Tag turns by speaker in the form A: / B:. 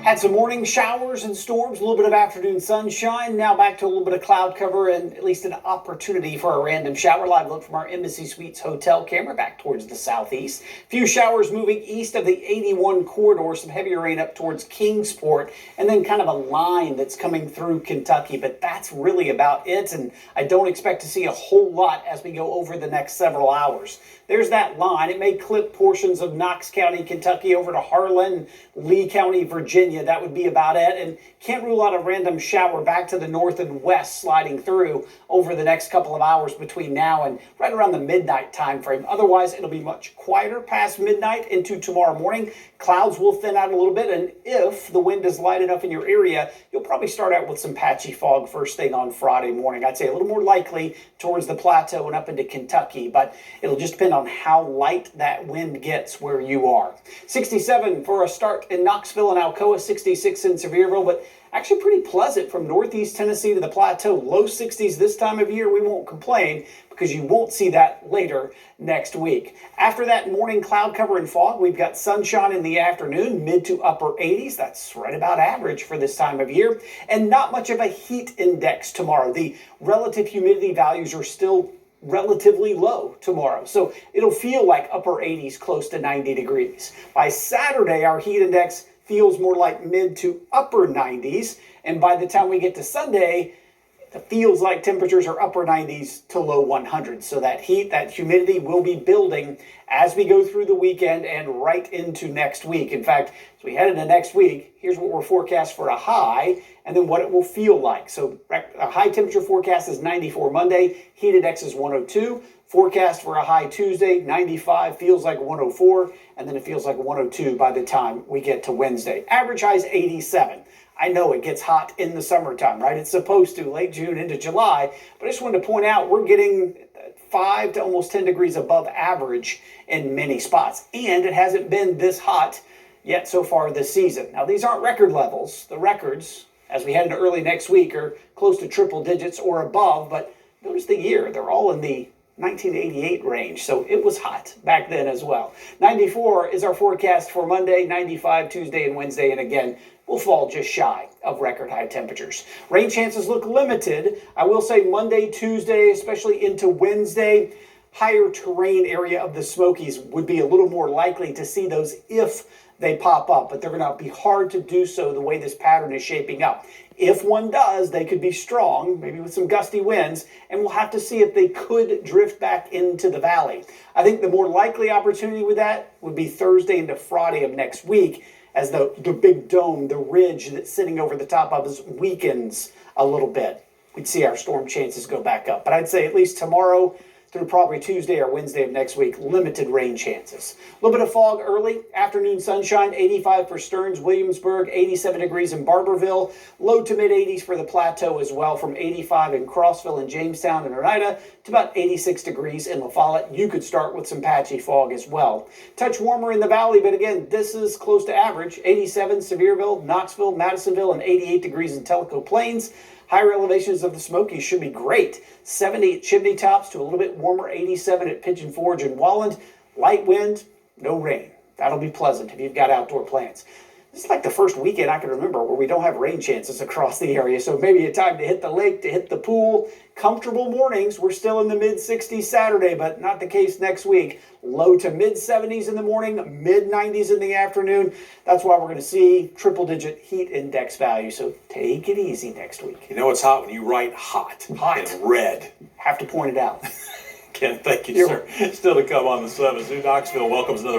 A: Had some morning showers and storms, a little bit of afternoon sunshine. Now back to a little bit of cloud cover and at least an opportunity for a random shower. Live look from our Embassy Suites hotel camera back towards the southeast. Few showers moving east of the 81 corridor. Some heavier rain up towards Kingsport. And then kind of a line that's coming through Kentucky. But that's really about it. And I don't expect to see a whole lot as we go over the next several hours. There's that line. It may clip portions of Knox County, Kentucky over to Harlan, Lee County, Virginia. That would be about it. And can't rule out a random shower back to the north and west sliding through over the next couple of hours between now and right around the midnight time frame. Otherwise, it'll be much quieter past midnight into tomorrow morning. Clouds will thin out a little bit. And if the wind is light enough in your area, you'll probably start out with some patchy fog first thing on Friday morning. I'd say a little more likely towards the plateau and up into Kentucky, but it'll just depend on how light that wind gets where you are. 67 for a start in Knoxville and Alcoa, 66 in Sevierville, but actually pretty pleasant from northeast Tennessee to the plateau. Low 60s this time of year. We won't complain because you won't see that later next week. After that morning cloud cover and fog, we've got sunshine in the afternoon, mid to upper 80s. That's right about average for this time of year. And not much of a heat index tomorrow. The relative humidity values are still relatively low tomorrow. So it'll feel like upper 80s, close to 90 degrees. By Saturday, our heat index feels more like mid to upper 90s. And by the time we get to Sunday, it feels like temperatures are upper 90s to low 100s. So that heat, that humidity will be building as we go through the weekend and right into next week. In fact, as we head into next week, here's what we're forecast for a high and then what it will feel like. So a high temperature forecast is 94 Monday, heat index is 102. Forecast for a high Tuesday, 95, feels like 104, and then it feels like 102 by the time we get to Wednesday. Average high is 87. I know it gets hot in the summertime, right? It's supposed to, late June into July, but I just wanted to point out we're getting 5 to almost 10 degrees above average in many spots, and it hasn't been this hot yet so far this season. Now, these aren't record levels. The records, as we head into early next week, are close to triple digits or above, but notice the year. They're all in the 1988 range, so it was hot back then as well. 94 is our forecast for Monday, 95 Tuesday and Wednesday, and again, we'll fall just shy of record high temperatures. Rain chances look limited. I will say Monday, Tuesday, especially into Wednesday, higher terrain area of the Smokies would be a little more likely to see those if they pop up, but they're going to be hard to do so the way this pattern is shaping up. If one does, they could be strong, maybe with some gusty winds, and we'll have to see if they could drift back into the valley. I think the more likely opportunity with that would be Thursday into Friday of next week, as the big dome, the ridge that's sitting over the top of us weakens a little bit. We'd see our storm chances go back up. But I'd say at least tomorrow through probably Tuesday or Wednesday of next week, limited rain chances. A little bit of fog early, afternoon sunshine, 85 for Stearns, Williamsburg, 87 degrees in Barberville, low to mid 80s for the plateau as well, from 85 in Crossville and Jamestown and Oneida to about 86 degrees in La Follette. You could start with some patchy fog as well. Touch warmer in the valley, but again, this is close to average. 87 Sevierville, Knoxville, Madisonville, and 88 degrees in Tellico Plains. Higher elevations of the Smokies should be great. 70 at Chimney Tops to a little bit warmer, 87 at Pigeon Forge and Walland. Light wind, no rain. That'll be pleasant if you've got outdoor plans. This is like the first weekend I can remember where we don't have rain chances across the area. So maybe a time to hit the lake, to hit the pool. Comfortable mornings. We're still in the mid-60s Saturday, but not the case next week. Low to mid-70s in the morning, mid-90s in the afternoon. That's why we're going to see triple-digit heat index value. So take it easy next week.
B: You know it's hot when you write hot.
A: Hot.
B: In red.
A: Have to point it out.
B: Ken, thank you, sir. Still to come on the 7th. New Knoxville welcomes another